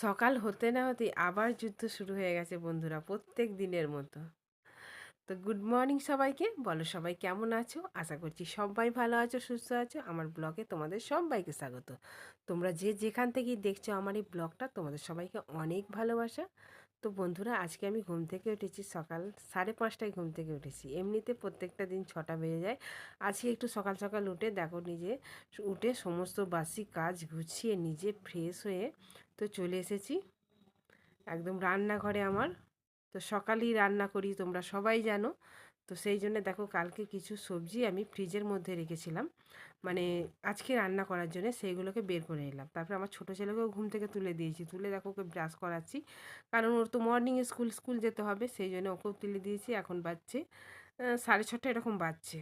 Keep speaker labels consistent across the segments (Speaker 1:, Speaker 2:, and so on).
Speaker 1: সকাল হতে না হতেই আবার যুদ্ধ শুরু হয়ে গেছে বন্ধুরা, প্রত্যেক দিনের মতো। তো গুড মর্নিং সবাইকে, বলো সবাই কেমন আছো? আশা করছি সবাই ভালো আছো, সুস্থ আছো। আমার ব্লগে তোমাদের সবাইকে স্বাগত। তোমরা যে যেখান থেকেই দেখছো আমার এই ব্লগটা, তোমাদের সবাইকে অনেক ভালোবাসা। তো বন্ধুরা, আজকে আমি ঘুম থেকে উঠেছি সকাল 5:30টায় ঘুম থেকে উঠেছি। এমনিতে প্রত্যেকটা দিন 6টা বেজে যায়। আজকে একটু সকাল সকাল উঠে দেখো, উঠে সমস্ত বাসি কাজ গুছিয়ে নিজে ফ্রেশ হয়ে তো চলে এসেছি একদম রান্নাঘরে আমার। তো সকালেই রান্না করি, তোমরা সবাই জানো। তো সেই জন্য দেখো, কালকে কিছু সবজি আমি ফ্রিজের মধ্যে রেখেছিলাম, মানে আজকে রান্না করার জন্য, সেইগুলোকে বের করে নিলাম। তারপরে আমার ছোটো ছেলেকেও ঘুম থেকে তুলে দিয়েছি, তুলে দেখো ওকে ব্রাশ করাচ্ছি, কারণ ওর তো মর্নিং স্কুল যেতে হবে, সেই জন্য ওকেও তুলে দিয়েছি। এখন বাজছে 6:30 এরকম বাজছে।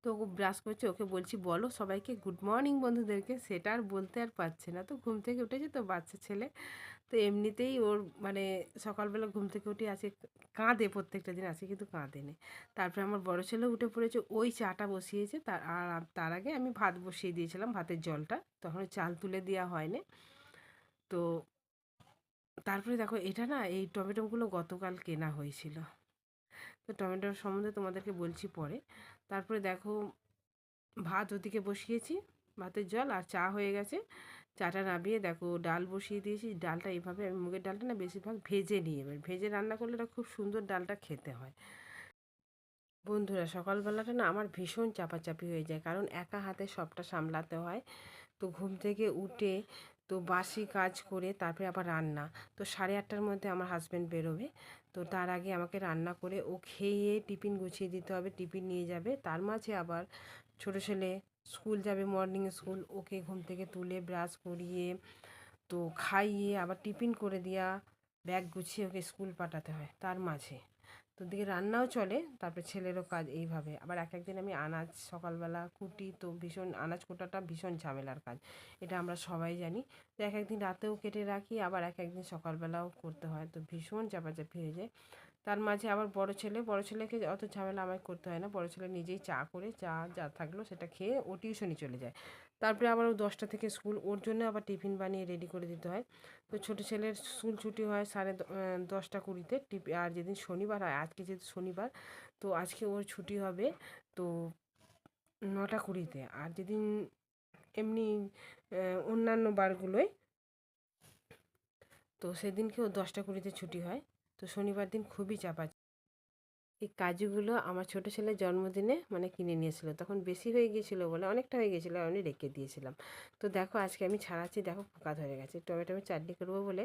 Speaker 1: তো ও ব্রাশ করছে, ওকে বলছি বলো সবাইকে গুড মর্নিং বন্ধুদেরকে, সেটা আর বলতে আর পারছে না। তো ঘুম থেকে উঠেছে তো বাচ্চা ছেলে, তো এমনিতেই ওর মানে সকালবেলা ঘুম থেকে উঠে আছে, কাঁদে, প্রত্যেকটা দিন আছে কিন্তু কাঁদে নে। তারপরে আমার বড় ছেলে উঠে পড়েছে, ওই চাটা বসিয়েছে। তার আগে আমি ভাত বসিয়ে দিয়েছিলাম, ভাতের জলটা, তখন চাল তুলে দেওয়া হয়নি। তো তারপরে দেখো, এটা না, এই টমেটোগুলো গতকাল কেনা হয়েছিল। তো টমেটোর সম্বন্ধে তোমাদেরকে বলছি পরে। তারপরে দেখো, ভাত ওদিকে বসিয়েছি, ভাতের জল আর চা হয়ে গেছে। চাটা নামিয়ে দেখো ডাল বসিয়ে দিয়েছি। ডালটা এইভাবে, আমি মুগের ডালটা না বেশিরভাগ ভেজে নিই, এবার ভেজে রান্না করলে এটা খুব সুন্দর ডালটা খেতে হয়। বন্ধুরা, সকালবেলাটা না আমার ভীষণ চাপাচাপি হয়ে যায়, কারণ একা হাতে সবটা সামলাতে হয়। তো ঘুম থেকে উঠে তো বাসি কাজ করে তারপরে আবার রান্না। তো 8:30টার মধ্যে আমার হাজব্যান্ড বেরোবে। তো তার আগে আমাকে রান্না করে ও খেয়ে টিফিন গুছিয়ে দিতে হবে, টিফিন নিয়ে যাবে। তার মাঝে আবার ছোটো ছেলে স্কুল যাবে, মর্নিং স্কুল, ওকে ঘুম থেকে তুলে ব্রাশ করিয়ে তো খাইয়ে আবার টিফিন করে দেওয়া, ব্যাগ গুছিয়ে ওকে স্কুল পাঠাতে হয়। তার মাঝে তো দিকে রান্নাও চলে, তারপরে ছেলেরও কাজ এইভাবে। আবার এক একদিন আমি আনাজ সকালবেলা কুটি, তো ভীষণ আনাজ কোটাটা ভীষণ ঝামেলার কাজ, এটা আমরা সবাই জানি। তো এক একদিন রাতেও কেটে রাখি, আবার এক একদিন সকালবেলাও করতে হয়, তো ভীষণ চাপাচাপি হয়ে যায়। তার মাঝে আবার বড় ছেলেকে অত ঝামেলা আমায় করতে হয় না, বড় ছেলে নিজেই চা করে, চা যা থাকলো সেটা খেয়ে ও টিউশনি চলে যায়। তারপরে আবার ও 10টা থেকে স্কুল, ওর জন্য আবার টিফিন বানিয়ে রেডি করে দিতে হয়। তো ছোটো ছেলের স্কুল ছুটি হয় 10:30-তে আর যেদিন শনিবার হয়, আজকে যেহেতু শনিবার, তো আজকে ওর ছুটি হবে তো 9:20-তে। আর যেদিন এমনি অন্যান্য বারগুলোয়, তো সেদিনকে ও 10:20-তে ছুটি হয়। তো শনিবার দিন খুবই চাপা। এই কাজুগুলো আমার ছোটো ছেলের জন্মদিনে মানে কিনে নিয়েছিল, তখন বেশি হয়ে গিয়েছিলো বলে, অনেকটা হয়ে গিয়েছিলো, আমি রেখে দিয়েছিলাম। তো দেখো আজকে আমি ছাড়াচ্ছি, দেখো পোকা ধরে গেছে। টমেটো চাটনি করবো বলে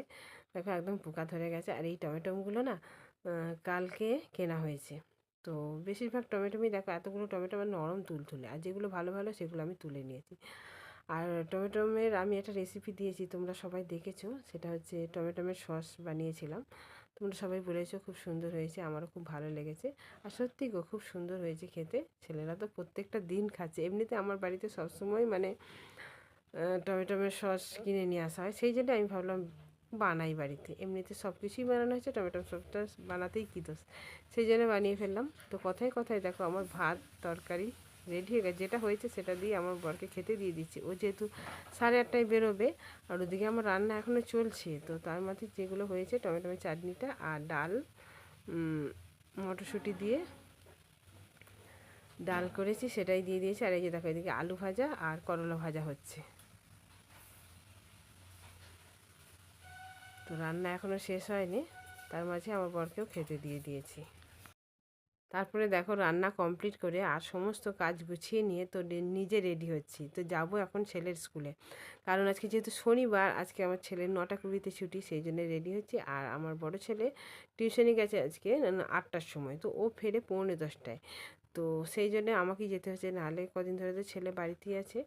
Speaker 1: দেখো একদম পোকা ধরে গেছে। আর এই টমেটোগুলো না কালকে কেনা হয়েছে। তো বেশিরভাগ টমেটোই দেখো, এতগুলো টমেটো আমার নরম তুলতুলে, আর যেগুলো ভালো ভালো সেগুলো আমি তুলে নিয়েছি। আর টমেটোমের আমি একটা রেসিপি দিয়েছি, তোমরা সবাই দেখেছো, সেটা হচ্ছে টমেটোমের সস বানিয়েছিলাম। তোমরা সবাই বলেছো খুব সুন্দর হয়েছে, আমারও খুব ভালো লেগেছে। আর সত্যি গো, খুব সুন্দর হয়েছে খেতে। ছেলেরা তো প্রত্যেকটা দিন খাচ্ছে। এমনিতে আমার বাড়িতে সবসময় মানে টমেটোমের সস কিনে নিয়ে আসা হয়, সেই জন্য আমি ভাবলাম বানাই বাড়িতে। এমনিতে সব কিছুই বানানো হয়েছে, টমেটো সসটা বানাতেই কী দোষ, সেই জন্য বানিয়ে ফেললাম। তো কথায় কথায় দেখো আমার ভাত তরকারি রেডি হয়ে গেছে, যেটা হয়েছে সেটা দিয়ে আমার বরকে খেতে দিয়ে দিচ্ছি। ও যেহেতু 8:30টায় বেরোবে, আর ওদিকে আমার রান্না এখনও চলছে। তো তার মধ্যে যেগুলো হয়েছে, টমেটোমের চাটনিটা আর ডাল, মটরশুঁটি দিয়ে ডাল করেছি, সেটাই দিয়ে দিয়েছি। আর এই যে দেখো, এদিকে আলু ভাজা আর করলা ভাজা হচ্ছে। তো রান্না এখনও শেষ হয়নি, তার মাঝে আমার বরকেও খেতে দিয়ে দিয়েছি। তারপরে দেখো রান্না কমপ্লিট করে আর সমস্ত কাজ গুছিয়ে নিয়ে তো নিজে রেডি হচ্ছি। তো যাব এখন ছেলের স্কুলে, কারণ আজকে যেহেতু শনিবার, আজকে আমার ছেলের 9:20-তে ছুটি, সেই জন্য রেডি হচ্ছি। আর আমার বড় ছেলে টিউশনে গেছে আজকে 8টার সময়, তো ও ফেরে 9:45-টায়। তো সেই জন্য আমাকেই যেতে হচ্ছে, নাহলে কদিন ধরে তো ছেলে বাড়িতেই আছে,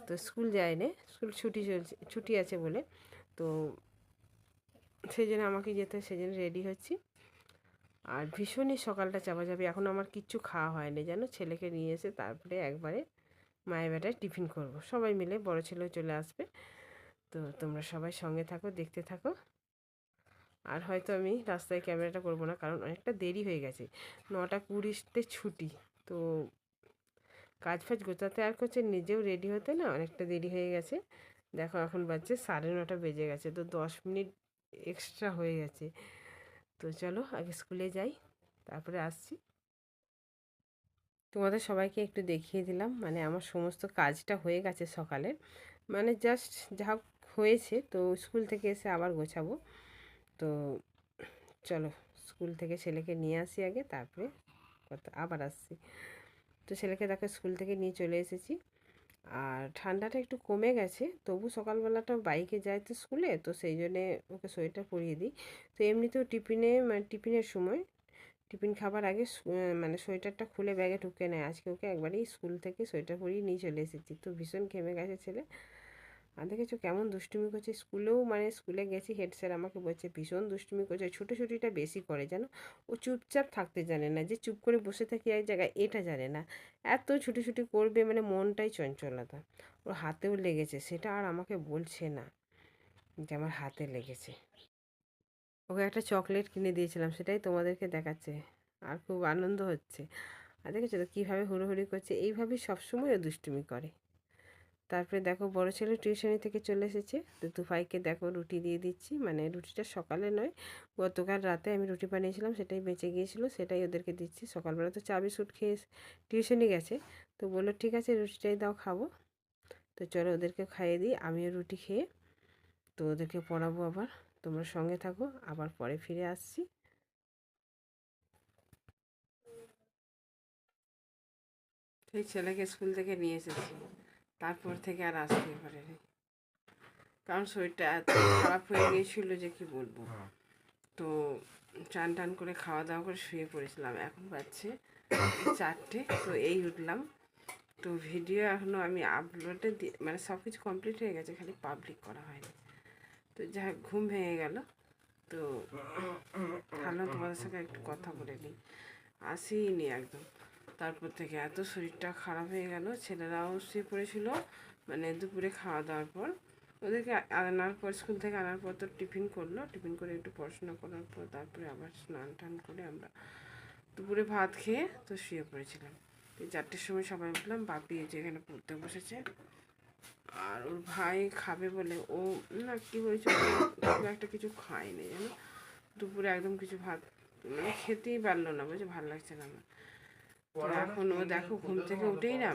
Speaker 1: তো স্কুল যায় না, স্কুল ছুটি আছে বলে। তো সেই জন্য আমাকেই যেতে হয়, সেই জন্য রেডি হচ্ছি। আর ভীষণই সকালটা চাপাচাপি, এখন আমার কিচ্ছু খাওয়া হয়নি জানো। ছেলেকে নিয়ে এসে তারপরে একবারে মায়ের বেটায় টিফিন করব, সবাই মিলে, বড় ছেলেও চলে আসবে। তো তোমরা সবাই সঙ্গে থাকো, দেখতে থাকো। আর হয়তো আমি রাস্তায় ক্যামেরাটা করবো না, কারণ অনেকটা দেরি হয়ে গেছে, 9:20-তে ছুটি। তো কাজ ফাজ গোছাতে আর করছে, নিজেও রেডি হতে না অনেকটা দেরি হয়ে গেছে। দেখো এখন বাজছে 9:30 বেজে গেছে, তো 10 মিনিট এক্সট্রা হয়ে গেছে। তো চলো আগে স্কুলে যাই, তারপরে আসছি। তোমাদের সবাইকে একটু দেখিয়ে দিলাম, মানে আমার সমস্ত কাজটা হয়ে গেছে সকালের, মানে জাস্ট যা হয়েছে। তো স্কুল থেকে এসে আবার গোছাবো। তো চলো স্কুল থেকে ছেলেকে নিয়ে আসি আগে, তারপরে আবার আসছি। তো ছেলেকে দেখো স্কুল থেকে নিয়ে চলে এসেছি। আর ঠান্ডাটা একটু কমে গেছে, তবু সকালবেলাটা বাইকে যায় তো স্কুলে, তো সেই জন্যে ওকে সোয়েটার পরিয়ে দিই। তো এমনিতেও টিফিনে মানে টিফিনের সময় টিফিন খাবার আগে মানে সোয়েটারটা খুলে ব্যাগে ঢুকে নেয়। আজকে ওকে একবারেই স্কুল থেকে সোয়েটার পরিয়ে নিয়ে চলে এসেছি, তো ভীষণ ঘেমে গেছে ছেলে। আর দেখেছো কেমন দুষ্টুমি করছে স্কুলেও, মানে স্কুলে গেছি হেড স্যার আমাকে বলছে ভীষণ দুষ্টুমি করছে, ছুটোছুটিটা বেশি করে জানো। ও চুপচাপ থাকতে জানে না, যে চুপ করে বসে থাকি এক জায়গায় এটা জানে না। এত ছুটোছুটি করবে, মানে মনটাই চঞ্চলতা। ওর হাতেও লেগেছে, সেটা আর আমাকে বলছে না যে আমার হাতে লেগেছে। ওকে একটা চকলেট কিনে দিয়েছিলাম, সেটাই তোমাদেরকে দেখাচ্ছে, আর খুব আনন্দ হচ্ছে। আর দেখেছো তো কীভাবে হুড়োহুড়ি করছে, এইভাবেই সবসময় ও দুষ্টুমি করে। তারপরে দেখো বড় ছেলে টিউশনি থেকে চলে এসেছে, তো তুফাইকে দেখো রুটি দিয়ে দিচ্ছি, মানে রুটিটা সকালে নয়, গতকাল রাতে আমি রুটি বানিয়েছিলাম, সেটাই বেঁচে গিয়েছিলো, সেটাই ওদেরকে দিচ্ছি। সকালবেলা তো চা বিস্কুট খেয়ে টিউশনি গেছে, তো বললো ঠিক আছে রুটিটাই দাও খাবো। তো চলো ওদেরকে খাইয়ে দিই, আমিও রুটি খেয়ে তো ওদেরকে পড়াবো আবার। তোমরা সঙ্গে থাকো, আবার পরে ফিরে আসছি। সেই ছেলেকে স্কুল থেকে নিয়ে এসেছি, তারপর থেকে আর আসতে পারিনি, কারণ শরীরটা এত খারাপ হয়ে গিয়েছিল যে কি বলবো। তো চান টান করে খাওয়া দাওয়া করে শুয়ে পড়েছিলাম, এখন বাজছে 4টে, তো এই উঠলাম। তো ভিডিও এখনও আমি আপলোডে মানে সব কিছু কমপ্লিট হয়ে গেছে, খালি পাবলিক করা হয়নি। তো যা ঘুম ভেঙে গেল, তো ভাবলাম তোমাদের সঙ্গে একটু কথা বলে নিই। আসিনি একদম, তারপর থেকে এত শরীরটা খারাপ হয়ে গেল। ছেলেরাও শুয়ে পড়েছিল, মানে দুপুরে খাওয়া দাওয়ার পর। ওদেরকে আনার পর স্কুল থেকে আনার পর তো টিফিন করলো, টিফিন করে একটু পড়াশোনা করার পর তারপরে আবার স্নান টান করে আমরা দুপুরে ভাত খেয়ে তো শুয়ে পড়েছিলাম। তো 4টের সময় সবাই উঠলাম, বাপি যেখানে পড়তে বসেছে, আর ওর ভাই খাবে বলে ও না কি হয়েছে, খুব একটা কিছু খায়নি জানো। দুপুরে একদম কিছু ভাত মানে খেতেই পারলো না, বলছে ভালো লাগছে না আমার। তো এখন ও দেখো ঘুম থেকে উঠেই না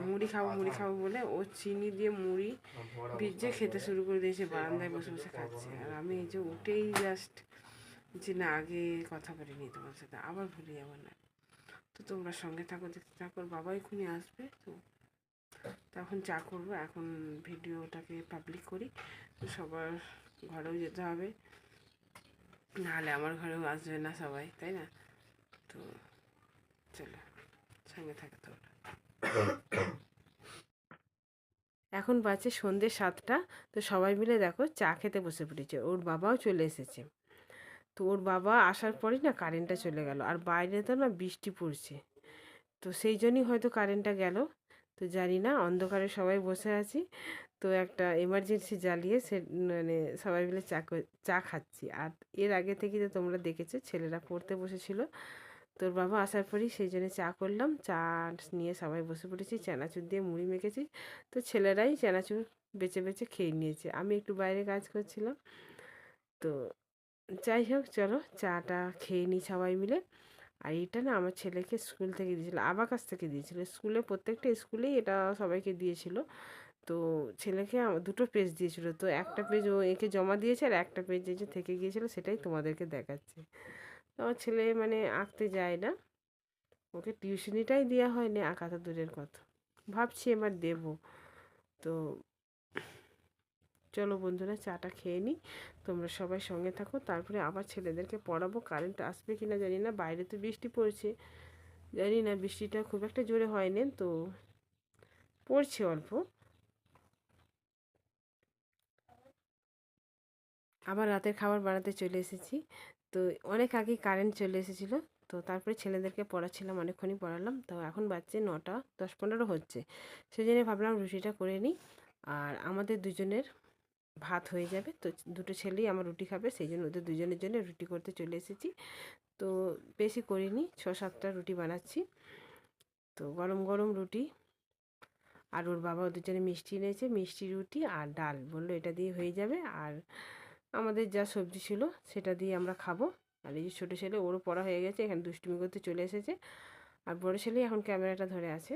Speaker 1: মুড়ি খাবো মুড়ি খাবো বলে ও চিনি দিয়ে মুড়ি ভিজে খেতে শুরু করে দিয়েছে, বারান্দায় বসে বসে খাচ্ছে। আর আমি এই যে উঠেই জাস্ট যে না আগে কথা বলিনি তোমার সাথে, আবার ভুলে যাবো না। তো তোমরা সঙ্গে থাকো, দেখতে থাকো, বাবা এখনই আসবে। তো তখন চা করবো, এখন ভিডিওটাকে পাবলিক করি, তো সবার ঘরেও যেতে হবে, নাহলে আমার ঘরেও আসবে না সবাই, তাই না? তো চলো সঙ্গে থাকে তোমরা। এখন বাজে সন্ধ্যে 7টা, তো সবাই মিলে দেখো চা খেতে বসে পড়েছে, ওর বাবাও চলে এসেছে। তো ওর বাবা আসার পরই না কারেন্টটা চলে গেল, আর বাইরে তো না বৃষ্টি পড়ছে, তো সেই জন্যই হয়তো কারেন্টটা গেল। তো জানি না, অন্ধকারে সবাই বসে আছি, তো একটা এমার্জেন্সি জ্বালিয়ে সে মানে সবাই মিলে চা খাচ্ছি। আর এর আগে থেকে তো তোমরা দেখেছো ছেলেরা পড়তে বসেছিল, তোর বাবা আসার পরই সেই জন্য চা করলাম, চা নিয়ে সবাই বসে পড়েছি, চানাচুর দিয়ে মুড়ি মেখেছি। তো ছেলেরাই চানাচুর বেছে বেছে খেয়ে নিয়েছে, আমি একটু বাইরে কাজ করছিলাম। তো যাই হোক চলো চাটা খেয়ে নিই সবাই মিলে। আর এটা না আমার ছেলেকে স্কুল থেকে দিয়েছিলো, আবাকাস থেকে দিয়েছিলো, স্কুলে প্রত্যেকটা স্কুলেই এটা সবাইকে দিয়েছিল। তো ছেলেকে দুটো পেজ দিয়েছিল, তো একটা পেজ ও একে জমা দিয়েছে, আর একটা পেজ যে থেকে গিয়েছিলো সেটাই তোমাদেরকে দেখাচ্ছে। তো আমার ছেলে মানে আঁকতে যায় না, ওকে টিউশনিটাই দেওয়া হয়নি, আঁকা তো দূরের কথা, ভাবছি এবার দেব। তো চলো বন্ধুরা চাটা খেয়ে নিই, তোমরা সবাই সঙ্গে থাকো, তারপরে আবার ছেলেদেরকে পড়াবো। কারেন্ট আসবে কি না জানি না, বাইরে তো বৃষ্টি পড়ছে, জানি না বৃষ্টিটা খুব একটা জোরে হয়নি, তো পড়ছে অল্প। আবার রাতের খাবার বানাতে চলে এসেছি, তো অনেক আগেই কারেন্ট চলে এসেছিলো। তো তারপরে ছেলেদেরকে পড়াচ্ছিলাম, অনেকক্ষণই পড়ালাম, তো এখন বাজছে 9টা 10-15 হচ্ছে, সেই জন্য ভাবলাম রুটিটা করে নিই। আর আমাদের দুজনের ভাত হয়ে যাবে, তো দুটো ছেলেই আমার রুটি খাবে, সেই জন্য ওদের দুজনের জন্য রুটি করতে চলে এসেছি। তো বেশি করিনি, 6-7টা রুটি বানাচ্ছি। তো গরম গরম রুটি আর ওর বাবা ওদের জন্য মিষ্টি এনেছে, মিষ্টি রুটি আর ডাল, বললো এটা দিয়ে হয়ে যাবে। আর আমাদের যা সবজি ছিল সেটা দিয়ে আমরা খাবো। আর এই যে ছোটো ছেলে, ওরও পড়া হয়ে গেছে, এখানে দুষ্টুমি করতে চলে এসেছে। আর বড়ো ছেলে এখন ক্যামেরাটা ধরে আছে।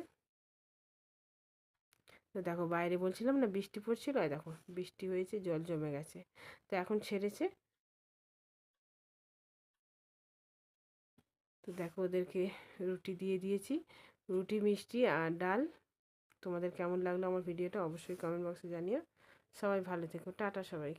Speaker 1: তো দেখো বাইরে বলছিলাম না বৃষ্টি পড়ছিল, আর দেখো বৃষ্টি হয়েছে, জল জমে গেছে, তো এখন ছেড়েছে। তো দেখো ওদেরকে রুটি দিয়ে দিয়েছি, রুটি মিষ্টি আর ডাল। তোমাদের কেমন লাগলো আমার ভিডিওটা অবশ্যই কমেন্ট বক্সে জানিও। সবাই ভালো থেকো, টাটা সবাইকে।